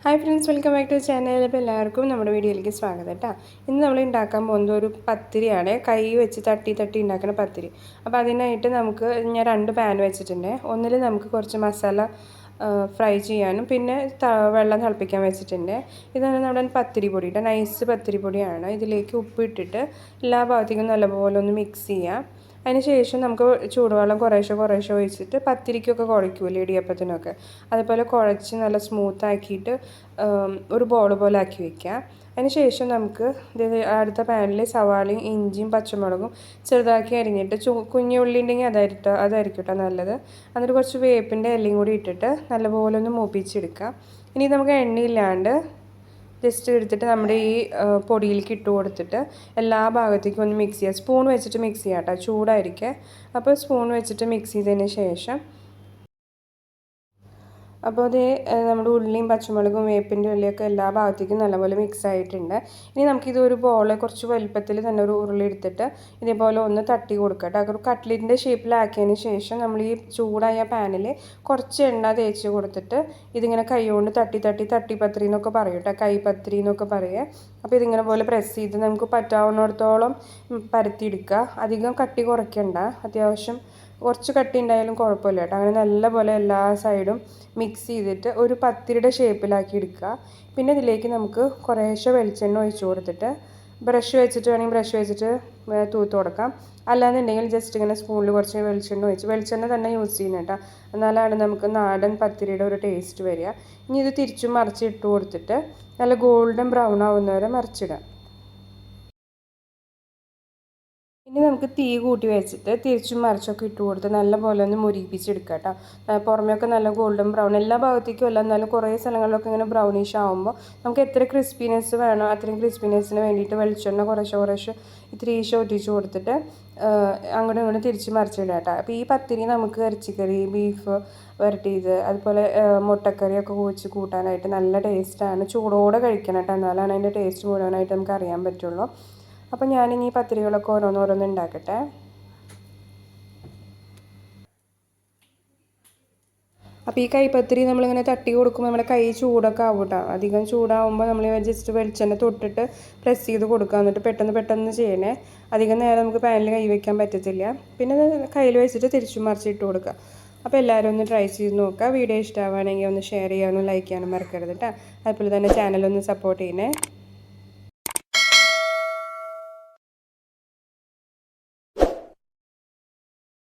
Hi friends, welcome back to channel. അപ്പോൾ എല്ലാവർക്കും നമ്മുടെ വീഡിയോയിലേക്ക് സ്വാഗതം കേട്ടോ. ഇന്ന് നമ്മൾ ഉണ്ടാക്കാൻ പോകുന്നത് ഒരു പത്തിരിയാണ്. കൈ വെച്ച് തട്ടി തട്ടി ഉണ്ടാക്കുന്ന പത്തിരി. അപ്പോൾ അതിനായിട്ട് ഞാൻ 2 പാൻ വെച്ചിട്ടുണ്ട്. ഒന്നിൽ നമുക്ക് കുറച്ച് മസാല ഫ്രൈ ചെയ്യാനും പിന്നെ വെള്ളം തിളപ്പിക്കാൻ വെച്ചിട്ടുണ്ട്. ഇതാണ് നമ്മുടെ പത്തിരി പൊടി കേട്ടോ. നൈസ് പത്തിരി പൊടിയാണ്. ഇതിലേക്ക് ഉപ്പിട്ടിട്ട് എല്ലാ ഭാഗത്തേക്കും നല്ലപോലെ ഒന്ന് മിക്സ് ചെയ്യാം. അതിന് ശേഷം നമുക്ക് ചൂടുവെള്ളം കുറേശ്ശെ ഒഴിച്ചിട്ട് പത്തിരിക്കൊക്കെ കുഴയ്ക്കൂല്ലേ, ഇടിയപ്പത്തിനൊക്കെ അതുപോലെ കുഴച്ച് നല്ല സ്മൂത്താക്കിയിട്ട് ഒരു ബോൾ പോലെ ആക്കി വയ്ക്കാം. അതിന് ശേഷം നമുക്ക് അടുത്ത പാനിൽ സവാളയും ഇഞ്ചിയും പച്ചമുളകും ചെറുതാക്കി അരിഞ്ഞിട്ട് കുഞ്ഞു ഉള്ളി ഉണ്ടെങ്കിൽ അതായിരിക്കും കേട്ടോ നല്ലത്. എന്നിട്ട് കുറച്ച് വേപ്പിൻ്റെ ഇലയും കൂടി ഇട്ടിട്ട് നല്ലപോലെ ഒന്ന് മൂപ്പിച്ചെടുക്കാം. ഇനി നമുക്ക് എണ്ണയില്ലാണ്ട് ജസ്റ്റ് എടുത്തിട്ട് നമ്മുടെ ഈ പൊടിയിലേക്ക് ഇട്ട് കൊടുത്തിട്ട് എല്ലാ ഭാഗത്തേക്കും ഒന്ന് മിക്സ് ചെയ്യുക. സ്പൂൺ വെച്ചിട്ട് മിക്സ് ചെയ്യാം കേട്ടോ, ചൂടായിരിക്കുക. അപ്പോൾ സ്പൂൺ വെച്ചിട്ട് മിക്സ് ചെയ്തതിന് ശേഷം അപ്പോൾ നമ്മുടെ ഉള്ളിയും പച്ചമുളകും വേപ്പിൻ്റെ ഉള്ളിയൊക്കെ എല്ലാ ഭാഗത്തേക്കും നല്ലപോലെ മിക്സ് ആയിട്ടുണ്ട്. ഇനി നമുക്കിത് ഒരു ബോൾ കുറച്ച് വലുപ്പത്തിൽ തന്നെ ഒരു ഉരുളി എടുത്തിട്ട് ഇതേപോലെ ഒന്ന് തട്ടി കൊടുക്കട്ടെ. ഒരു കട്ട്ലറ്റിൻ്റെ ഷേപ്പിലാക്കിയതിന് ശേഷം നമ്മൾ ഈ ചൂടായ പാനിൽ കുറച്ച് എണ്ണ തേച്ച് കൊടുത്തിട്ട് ഇതിങ്ങനെ കൈ കൊണ്ട് തട്ടിപ്പത്തിരി എന്നൊക്കെ പറയും കേട്ടോ, കൈപ്പത്തിരി എന്നൊക്കെ പറയുക. അപ്പോൾ ഇതിങ്ങനെ പോലെ പ്രസ് ചെയ്ത് നമുക്ക് പറ്റാവുന്നിടത്തോളം പരത്തിയെടുക്കുക. അധികം കട്ടി കുറയ്ക്കണ്ട, അത്യാവശ്യം കുറച്ച് കട്ടി ഉണ്ടായാലും കുഴപ്പമില്ല കേട്ടോ. അങ്ങനെ നല്ലപോലെ എല്ലാ സൈഡും മിക്സ് ചെയ്തിട്ട് ഒരു പത്തിരിയുടെ ഷേപ്പിലാക്കി എടുക്കുക. പിന്നെ ഇതിലേക്ക് നമുക്ക് കുറേശ്ശെ വെളിച്ചെണ്ണ ഒഴിച്ച് കൊടുത്തിട്ട് ബ്രഷ് വെച്ചിട്ട് തൂത്ത് കൊടുക്കാം. അല്ലാന്നുണ്ടെങ്കിൽ ജസ്റ്റ് ഇങ്ങനെ സ്പൂണിൽ കുറച്ച് വെളിച്ചെണ്ണ തന്നെ യൂസ് ചെയ്യുന്നത് കേട്ടോ. എന്നാലാണ് നമുക്ക് നാടൻ പത്തിരിയുടെ ഒരു ടേസ്റ്റ് വരിക. ഇനി ഇത് തിരിച്ചും മറിച്ചിട്ട് കൊടുത്തിട്ട് നല്ല ഗോൾഡൻ ബ്രൗൺ ആവുന്നവരെ മറിച്ചിടാം. ഇനി നമുക്ക് തീ കൂട്ടി വെച്ചിട്ട് തിരിച്ചും മറിച്ചൊക്കെ ഇട്ട് കൊടുത്ത് നല്ലപോലെ ഒന്ന് മുരിപ്പിച്ചെടുക്കുക കേട്ടോ. പുറമേയൊക്കെ നല്ല ഗോൾഡൻ ബ്രൗൺ എല്ലാ ഭാഗത്തേക്കും അല്ല, എന്നാലും കുറേ സ്ഥലങ്ങളിലൊക്കെ ഇങ്ങനെ ബ്രൗണിഷ് ആകുമ്പോൾ നമുക്ക് എത്ര ക്രിസ്പിനെസ് വേണോ അത്രയും ക്രിസ്പിനെസ്സിന് വേണ്ടിയിട്ട് വെളിച്ചെണ്ണ കുറേശ്ശെ ഇത്തിരി ഒറ്റിച്ച് കൊടുത്തിട്ട് അങ്ങോട്ടും ഇങ്ങോട്ടും തിരിച്ച് മറിച്ചിടുക കേട്ടോ. അപ്പോൾ ഈ പത്തിരി നമുക്ക് ഇറച്ചിക്കറി, ബീഫ് വരട്ടിയത്, അതുപോലെ മുട്ടക്കറിയൊക്കെ വെച്ച് കൂട്ടാനായിട്ട് നല്ല ടേസ്റ്റാണ്. ചൂടോടെ കഴിക്കണം കേട്ടോ, എന്നാലാണ് അതിൻ്റെ ടേസ്റ്റ് മുഴുവനായിട്ട് നമുക്ക് അറിയാൻ പറ്റുള്ളൂ. അപ്പോൾ ഞാനിനി ഈ പത്തിരികളൊക്കെ ഓരോന്ന് ഉണ്ടാക്കട്ടെ. അപ്പോൾ ഈ കൈപ്പത്തിരി നമ്മളിങ്ങനെ തട്ടി കൊടുക്കുമ്പോൾ നമ്മുടെ കൈ ചൂടൊക്കെ ആവും കേട്ടോ. അധികം ചൂടാവുമ്പോൾ നമ്മൾ ജസ്റ്റ് വെളിച്ചെണ്ണ തൊട്ടിട്ട് പ്രസ് ചെയ്ത് കൊടുക്കുക. എന്നിട്ട് പെട്ടെന്ന് ചെയ്യണേ. അധികം നേരം നമുക്ക് പാനിൽ കൈ വയ്ക്കാൻ പറ്റത്തില്ല. പിന്നെ കയ്യിൽ വെച്ചിട്ട് തിരിച്ചും മറിച്ചിട്ട് കൊടുക്കുക. അപ്പോൾ എല്ലാവരും ഒന്ന് ട്രൈ ചെയ്ത് നോക്കുക. വീഡിയോ ഇഷ്ടമാവുകയാണെങ്കിൽ ഒന്ന് ഷെയർ ചെയ്യാനും ലൈക്ക് ചെയ്യാനും മറക്കരുത് കേട്ടോ. അതുപോലെ തന്നെ ചാനലൊന്ന് സപ്പോർട്ട് ചെയ്യണേ.